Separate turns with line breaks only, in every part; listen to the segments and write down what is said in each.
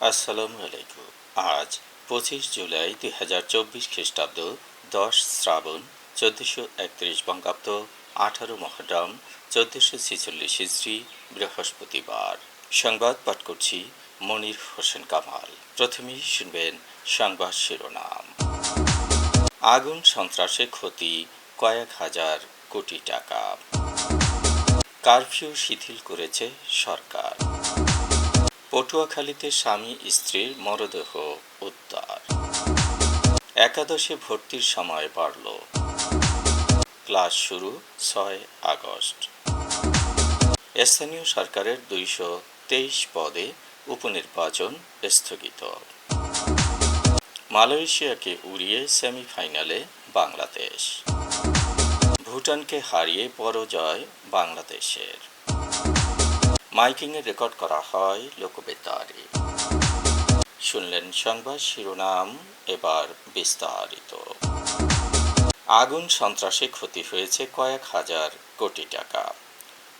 আসসালামু আলাইকুম। আজ 25 জুলাই 2024 খ্রিস্টাব্দ, 10 শ্রাবণ, 1431 বঙ্গাব্দ, 18 মহররম, 1446 হিজরি, বৃহস্পতিবার। সংবাদ পাঠ করছি মনির হোসেন কামাল। প্রথমেই শুনবেন সংবাদ শিরোনাম। আগুন সন্ত্রাসে ক্ষতি কয়েক হাজার কোটি টাকা। কারফিউ শিথিল করেছে সরকার। পটুয়াখালীতে স্বামী স্ত্রীর মরদেহ উদ্ধার। একাদশে ভর্তির সময় বাড়ল। ক্লাস শুরু 6 আগস্ট। স্থানীয় সরকারের 223 পদে উপনির্বাচন স্থগিত। মালয়েশিয়াকে উড়িয়ে সেমিফাইনালে বাংলাদেশ। ভুটানকে হারিয়ে পরাজয় বাংলাদেশের। মাইকিংয়ে রেকর্ড করা হয় লোকবেতারে। শুনলেন সংবাদ শিরোনাম, এবার বিস্তারিত। আগুন সন্ত্রাসে ক্ষতি হয়েছে কয়েক হাজার কোটি টাকা।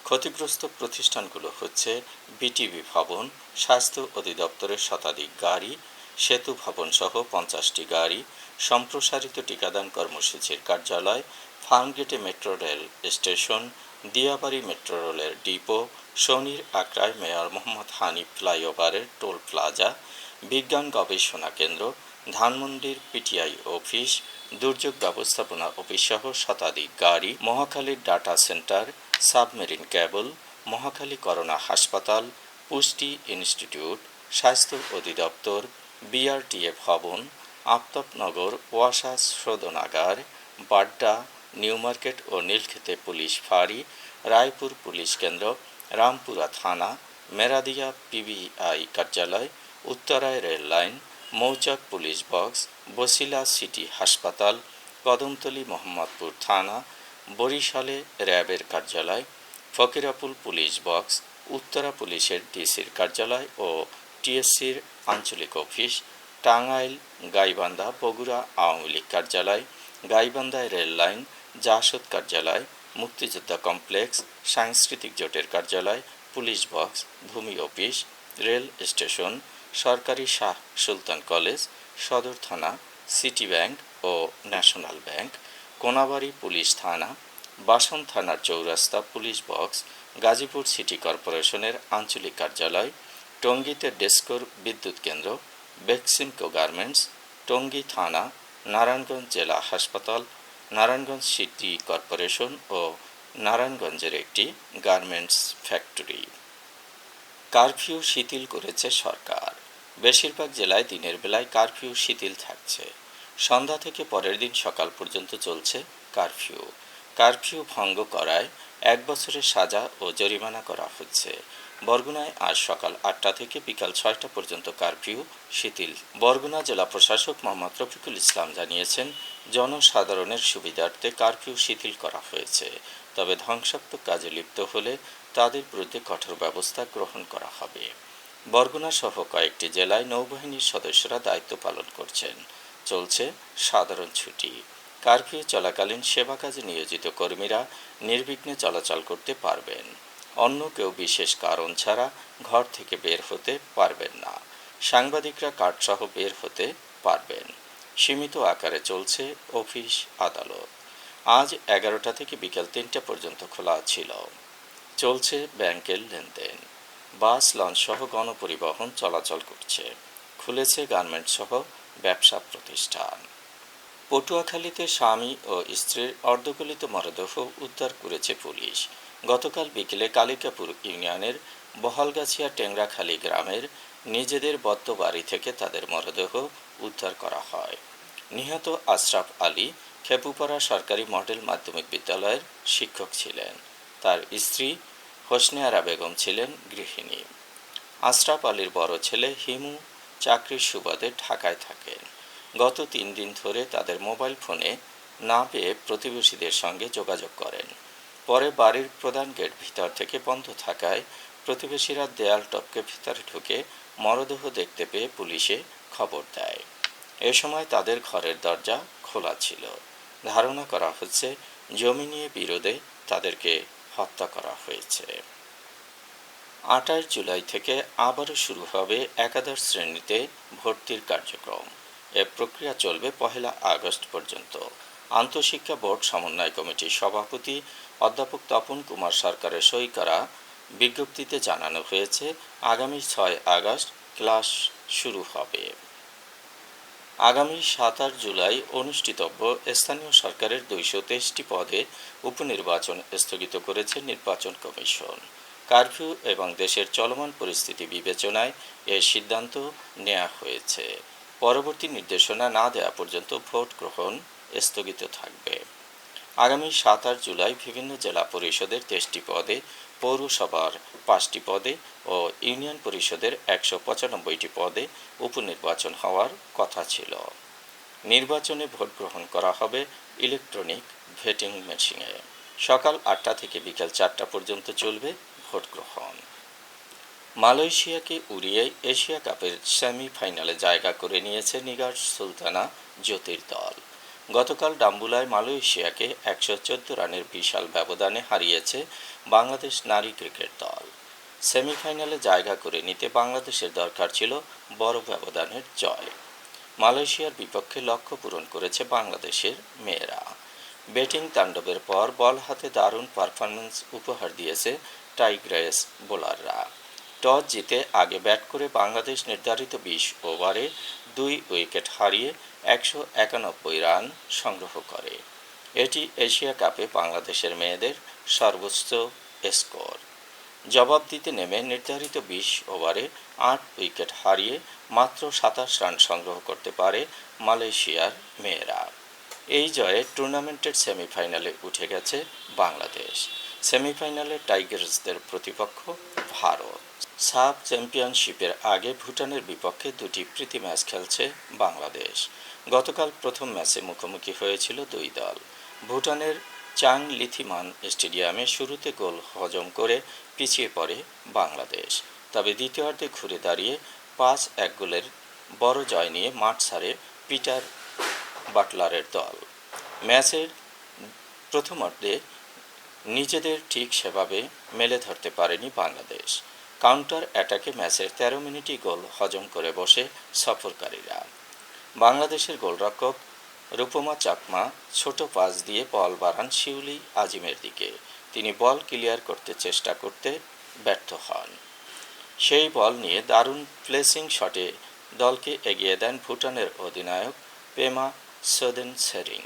ক্ষতিগ্রস্ত প্রতিষ্ঠানগুলো হচ্ছে বিটিভি ভবন, স্বাস্থ্য অধিদপ্তরের শতাধিক গাড়ি, সেতু ভবন সহ 50টি গাড়ি, সম্প্রসারিত টিকাদান কর্মসূচির কার্যালয়, ফার্মগেটে metro rail station, Diabari metro রেলের ডিপো, শনির আকড়ায় মেয়র মোহাম্মদ হানিফ ফ্লাইওভারের টোল প্লাজা, বিজ্ঞান গবেষণা কেন্দ্র, ধানমন্ডির পিটিআই অফিস, দুর্যোগ ব্যবস্থাপনা অফিস সহ শতাধিক গাড়ি, মহাখালীর data centre, submarine cable, Mohakhali corona হাসপাতাল, পুষ্টি ইনস্টিটিউট, স্বাস্থ্য অধিদপ্তর, বিআরটিএ ভবন, আফতাবনগর ওয়াসা শোধনাগার, বাড্ডা, নিউ মার্কেট ও নীলক্ষেতে পুলিশ ফাঁড়ি, রায়পুর পুলিশ কেন্দ্র, রামপুরা থানা, মেরাদিয়া পিবিআই কার্যালয়, উত্তরায় রেল লাইন, মৌচাক পুলিশ বক্স, বসিলা সিটি হাসপাতাল, কদমতলী মোহাম্মদপুর থানা, বরিশালে র্যাবের কার্যালয়, ফকিরাপুল পুলিশ বক্স, উত্তরা পুলিশের ডিসির কার্যালয় ও টিএসসির আঞ্চলিক অফিস, টাঙ্গাইল, গাইবান্ধা বগুড়া আওয়ামী লীগ কার্যালয়, গাইবান্ধায় রেল লাইন, জাসদ কার্যালয়, মুক্তিযোদ্ধা কমপ্লেক্স, সাংস্কৃতিক জোটের কার্যালয়, পুলিশ বক্স, ভূমি অফিস, রেল স্টেশন, সরকারি শাহ সুলতান কলেজ, সদর থানা, সিটি ব্যাংক ও ন্যাশনাল ব্যাংক, কোনাবাড়ি পুলিশ থানা, বাসন থানার চৌরাস্তা পুলিশ বক্স, গাজীপুর সিটি কর্পোরেশনের আঞ্চলিক কার্যালয়, টঙ্গীতে ডেস্কোর বিদ্যুৎ কেন্দ্র, বেক্সিমকো গার্মেন্টস, টঙ্গী থানা, নারায়ণগঞ্জ জেলা হাসপাতাল, নারায়ণগঞ্জ সিটি কর্পোরেশন ও নারায়ণগঞ্জের একটি গার্মেন্টস ফ্যাক্টরি। কারফিউ শিথিল করেছে সরকার। বেশিরভাগ জেলায় দিনের বেলায় কারফিউ শিথিল থাকছে। সন্ধ্যা থেকে পরের দিন সকাল পর্যন্ত চলছে কারফিউ। কারফিউ ভঙ্গ করায় 1 বছরের সাজা ও জরিমানা করা হচ্ছে। বরগুনায় আজ সকাল 8টা থেকে বিকাল 6টা পর্যন্ত কারফিউ শিথিল। বরগুনা জেলা প্রশাসক মোহাম্মদ রফিকুল ইসলাম জানিয়েছেন, জনসাধারণের সুবিধার্থে কারফিউ শিথিল করা হয়েছে, তবে ধ্বংসাত্মক কাজে লিপ্ত হলে তাদের বিরুদ্ধে কঠোর ব্যবস্থা গ্রহণ করা হবে। বরগুনা সহ কয়েকটি জেলায় নৌবাহিনীর সদস্যরা দায়িত্ব পালন করছেন। চলছে সাধারণ ছুটি। কারফিউ চলাকালীন সেবা কাজে নিয়োজিত কর্মীরা নির্বিঘ্নে চলাচল করতে পারবেন। অন্য কেউ বিশেষ কারণ ছাড়া ঘর থেকে বের হতে পারবেন না। সাংবাদিকরা কার্ডসহ বের হতে পারবেন। সীমিত আকারে চলছে অফিস আদালত। আজ 11টা থেকে বিকেল 3টা পর্যন্ত খোলা ছিল। চলছে ব্যাংকের লেনদেন। বাস, লঞ্চ সহ গণপরিবহন চলাচল করছে। খুলেছে গার্মেন্টস সহ ব্যবসা প্রতিষ্ঠান। পটুয়াখালীতে স্বামী ও স্ত্রীর অর্ধগলিত মরদেহ উদ্ধার করেছে পুলিশ। গতকাল বিকেলে কালিকাপুর ইউনিয়নের বহালগাছিয়া টেংরাখালী গ্রামের নিজেদের বদ্ধ বাড়ি থেকে তাদের মরদেহ উদ্ধার করা হয়। নিহত আশরাফ আলী খেপুপাড়া সরকারি মডেল মাধ্যমিক বিদ্যালয়ের শিক্ষক ছিলেন। তার স্ত্রী হোসনে আরা বেগম ছিলেন গৃহিণী। আশরাফ আলীর বড় ছেলে হিমু চাকরির সুবাদে ঢাকায় থাকেন। গত 3 দিন ধরে তাদের মোবাইল ফোনে না পেয়ে প্রতিবেশীদের সঙ্গে যোগাযোগ করেন। পরে বাড়ির প্রধান গেট ভিতর থেকে বন্ধ থাকায় প্রতিবেশীরা দেয়াল টপকে ভিতরে ঢুকে মরদেহ দেখতে পেয়ে পুলিশে খবর দেয়। এ সময় তাদের ঘরের দরজা খোলা ছিল। ধারণা করা হচ্ছে জমি নিয়ে বিরোধে তাদেরকে হত্যা করা হয়েছে। 28 জুলাই থেকে আবারও শুরু হবে একাদশ শ্রেণীতে ভর্তির কার্যক্রম। এ প্রক্রিয়া চলবে 1 আগস্ট পর্যন্ত। আন্তঃশিক্ষা বোর্ড সমন্বয় কমিটির সভাপতি অধ্যাপক তপন কুমার সরকারের সই করা বিজ্ঞপ্তিতে জানানো হয়েছে, আগামী 6 আগস্ট ক্লাস শুরু হবে। আগামী 27 জুলাই অনুষ্ঠিতব্য স্থানীয় সরকারের 223টি পদে উপনির্বাচন স্থগিত করেছে নির্বাচন কমিশন। কারফিউ এবং দেশের চলমান পরিস্থিতি বিবেচনায় এ সিদ্ধান্ত নেওয়া হয়েছে। পরবর্তী নির্দেশনা না দেওয়া পর্যন্ত ভোট গ্রহণ স্থগিত থাকবে। আগামী 27 জুলাই বিভিন্ন জেলা পরিষদের 23টি পদে, পৌরসভার 5টি পদে ও ইউনিয়ন পরিষদের 195টি পদে উপনির্বাচন হওয়ার কথা ছিল। নির্বাচনে ভোট গ্রহণ করা হবে ইলেকট্রনিক ভোটিং মেশিনে। সকাল 8টা থেকে বিকেল 4টা পর্যন্ত চলবে ভোট গ্রহণ। মালয়েশিয়াকে উড়িয়ে এশিয়া কাপের সেমিফাইনালে জায়গা করে নিয়েছে নিগার সুলতানা জ্যোতির দল। গতকাল ডাম্বুলায় মালয়েশিয়াকে 114 রানের বিশাল ব্যবধানে হারিয়েছে বাংলাদেশ নারী ক্রিকেট দল। সেমিফাইনালে জায়গা করে নিতে বাংলাদেশের দরকার ছিল বড় ব্যবধানের জয়। মালয়েশিয়ার বিপক্ষে লক্ষ্য পূরণ করেছে বাংলাদেশের মেয়েরা। ব্যাটিং তাণ্ডবের পর বল হাতে দারুণ পারফরম্যান্স উপহার দিয়েছে টাইগ্রেস বোলাররা। টস জিতে আগে ব্যাট করে বাংলাদেশ নির্ধারিত 20 ওভারে 2 উইকেট হারিয়ে 191 রান সংগ্রহ করে। এটি এশিয়া কাপে বাংলাদেশের মেয়েদের সর্বোচ্চ স্কোর। জবাব দিতে নেমে নির্ধারিত 20 ওভারে 8 উইকেট হারিয়ে মাত্র 27 রান সংগ্রহ করতে পারে মালয়েশিয়ার মেয়েরা। এই জয়ে টুর্নামেন্টের সেমিফাইনালে উঠে গেছে বাংলাদেশ। সেমিফাইনালে টাইগার্সদের প্রতিপক্ষ ভারত। সাব চ্যাম্পিয়নশিপের আগে ভুটানের বিপক্ষে 2টি প্রীতি ম্যাচ খেলছে বাংলাদেশ। গতকাল প্রথম ম্যাচে মুখোমুখি হয়েছিল দুই দল। ভুটানের চাং লিথিমান স্টেডিয়ামে শুরুতে গোল হজম করে পিছিয়ে পড়ে বাংলাদেশ, তবে দ্বিতীয়ার্ধে ঘুরে দাঁড়িয়ে 5-1 গোলের বড় জয় নিয়ে মাঠ ছাড়ে পিটার বাটলারের দল। ম্যাচের প্রথমার্ধে নিজেদের ঠিক সেভাবে মেলে ধরতে পারেনি বাংলাদেশ। কাউন্টার অ্যাটাকে ম্যাচের 13 মিনিটই গোল হজম করে বসে সফরকারীরা। বাংলাদেশের গোলরক্ষক রূপমা চাকমা ছোট পাস দিয়ে বল বাড়ান শিউলি আজিমের দিকে। তিনি বল ক্লিয়ার করতে চেষ্টা করতে ব্যর্থ হন। সেই বল নিয়ে দারুণ প্লেসিং শটে দলকে এগিয়ে দেন ভুটানের অধিনায়ক পেমা সোদেনসেরিং।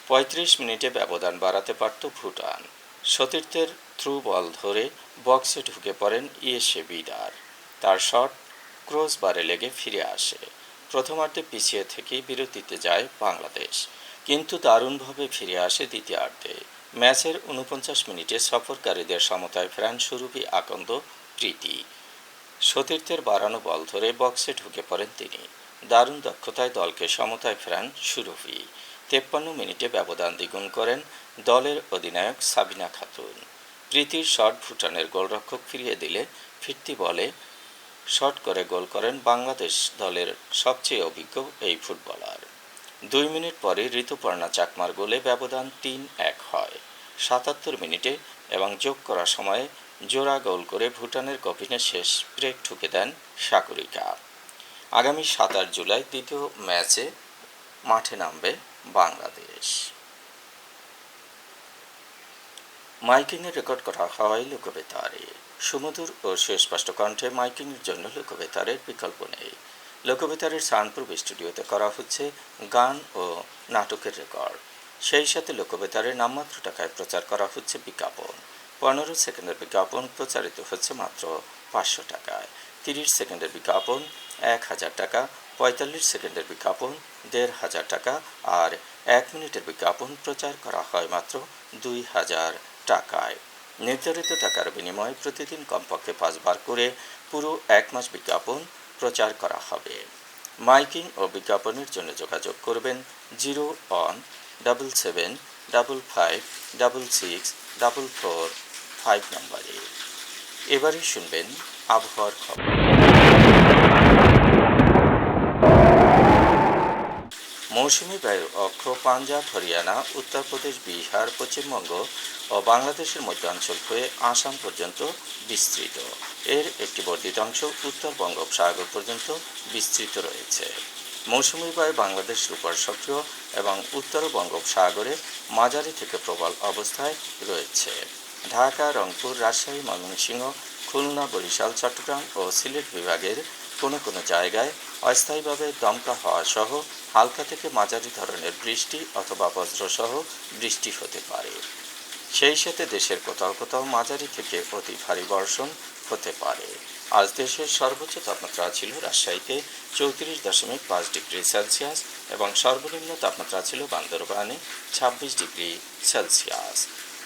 35 মিনিটে ব্যবধান বাড়াতে পারত ভুটান। সতীর্থের থ্রু বল ধরে বক্সে ঢুকে পড়েন ইয়েশে বিদার। তার শট ক্রসবারে লেগে ফিরে আসে। প্রথমার্ধে পিছিয়ে থেকেই বিরতিতে যায় বাংলাদেশ, কিন্তু দারুণভাবে ফিরে আসে দ্বিতীয়ার্ধে। ম্যাচের 49 মিনিটে সফরকারীদের সমতায় ফেরান সুরভি আকন্দ প্রীতি। সতীর্থের বাড়ানো বল ধরে বক্সে ঢুকে পড়েন তিনি। দারুণ দক্ষতায় দলকে সমতায় ফেরান সুরভি। 53 মিনিটে ব্যবধান দ্বিগুণ করেন দলের অধিনায়ক সাবিনা খাতুন। প্রীতির শট ভুটানের গোলরক্ষক ফিরিয়ে দিলে ফিরতি বলে শট করে গোল করেন বাংলাদেশ দলের সবচেয়ে অভিজ্ঞ এই ফুটবলার। 2 মিনিট পরে ঋতুপর্ণা চাকমার গোলে ব্যবধান 3-1 হয় 77 মিনিটে এবং যোগ করা সময়ে জোড়া গোল করে ভুটানের কফিনে শেষ ব্রেক ঠুকে দেন সাগরিকা। আগামী 27 জুলাই দ্বিতীয় ম্যাচে মাঠে নামবে বাংলাদেশ। মাইকিংয়ে রেকর্ড করা হয় লোকবেতারে। সুমধুর ও সুস্পষ্ট কণ্ঠে মাইকিংয়ের জন্য লোকবেতারের বিকল্প নেই। লোকবেতারের সানপুর স্টুডিওতে করা হচ্ছে গান ও নাটকের রেকর্ড। সেই সাথে লোকবেতারের নামমাত্র টাকায় প্রচার করা হচ্ছে বিজ্ঞাপন। 15 সেকেন্ডের বিজ্ঞাপন প্রচারিত হচ্ছে মাত্র 500 টাকায়। 30 সেকেন্ডের বিজ্ঞাপন 1000 টাকা, 45 সেকেন্ডের বিজ্ঞাপন 1500 টাকা আর 1 মিনিটের বিজ্ঞাপন প্রচার করা হয় মাত্র 2000 টাকায়। নির্ধারিত টাকার বিনিময়ে প্রতিদিন কমপক্ষে 5 বার করে পুরো 1 মাস বিজ্ঞাপন প্রচার করা হবে। মাইকিং ও বিজ্ঞাপনের জন্য যোগাযোগ করবেন 01755564445 নম্বরে। এবারে শুনবেন আবহাওয়ার খবর। মৌসুমী বায়ুর অক্ষ পাঞ্জাব, হরিয়ানা, উত্তরপ্রদেশ, বিহার, পশ্চিমবঙ্গ ও বাংলাদেশের মধ্যাঞ্চল হয়ে আসাম পর্যন্ত বিস্তৃত। এর একটি বর্ধিত অংশ উত্তর বঙ্গোপসাগর পর্যন্ত বিস্তৃত রয়েছে। মৌসুমী বায়ু বাংলাদেশের উপর সক্রিয় এবং উত্তর বঙ্গোপসাগরে মাঝারি থেকে প্রবল অবস্থায় রয়েছে। ঢাকা, রংপুর, রাজশাহী, ময়মনসিংহ, খুলনা, বরিশাল, চট্টগ্রাম ও সিলেট বিভাগের কোনো কোনো জায়গায় অস্থায়ীভাবে দমকা হওয়া সহ হালকা থেকে মাঝারি ধরনের বৃষ্টি অথবা বজ্রসহ বৃষ্টি হতে পারে। সেই সাথে দেশের কোথাও কোথাও মাঝারি থেকে অতি ভারী বর্ষণ হতে পারে। আজ দেশের সর্বোচ্চ তাপমাত্রা ছিল রাজশাহীতে 34.5 ডিগ্রি সেলসিয়াস এবং সর্বনিম্ন তাপমাত্রা ছিল বান্দরবানে 26 ডিগ্রি সেলসিয়াস।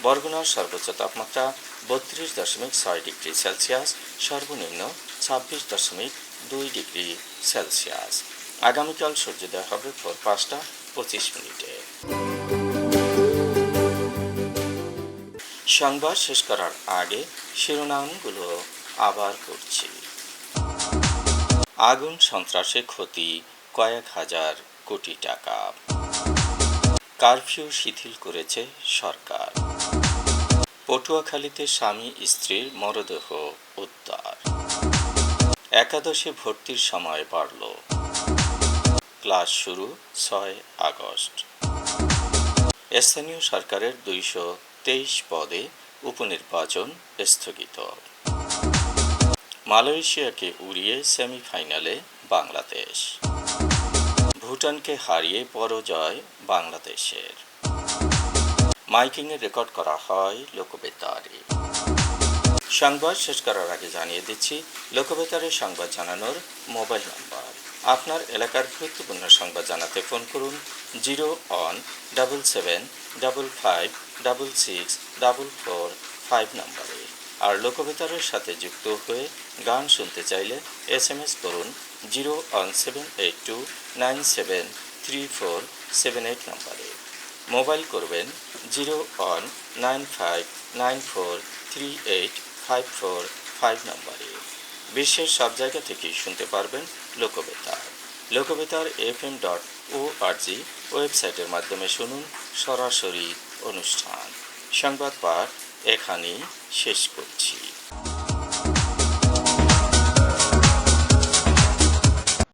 বরগুনার সর্বোচ্চ তাপমাত্রা 32.6 ডিগ্রি সেলসিয়াস, সর্বনিম্ন 26.2 ডিগ্রি সেলসিয়াস। আগামীকাল সূর্যোদয় হবে ভোর 5টা 25 মিনিটে। সংবাদ শেষ করার আগে শিরোনামগুলো আবার পড়ছি। আগুন সন্ত্রাসে ক্ষতি কয়েক হাজার কোটি টাকা। কারফিউ শিথিল করেছে সরকার। পটুয়াখালীতে স্বামী স্ত্রীর মরদেহ উদ্ধার। একাদশে ভর্তির সময় বাড়ল। ক্লাস শুরু 6 আগস্ট। স্থানীয় সরকারের 223 পদে উপনির্বাচন স্থগিত। মালয়েশিয়াকে উড়িয়ে সেমিফাইনালে বাংলাদেশ। ভুটানকে হারিয়ে পরাজয় বাংলাদেশের। মাইকিংয়ে রেকর্ড করা হয় লোকবেতারে। সংবাদ শেষ করার আগে জানিয়ে দিচ্ছি লোকবেতারে সংবাদ জানানোর মোবাইল নাম্বার। আপনার এলাকার গুরুত্বপূর্ণ সংবাদ জানাতে ফোন করুন 0-177556644 নম্বরে। আর লোকবেতারের সাথে যুক্ত হয়ে গান শুনতে চাইলে SMS করুন 01782973478 নম্বরে। মোবাইল করবেন 01959438545 নম্বরে। বিশ্বের সব জায়গা থেকেই শুনতে পারবেন লোকবেতার। লোকবেতার FM.org ওয়েবসাইটের মাধ্যমে শুনুন সরাসরি অনুষ্ঠান। সংবাদ পাঠ এখানেই শেষ করছি।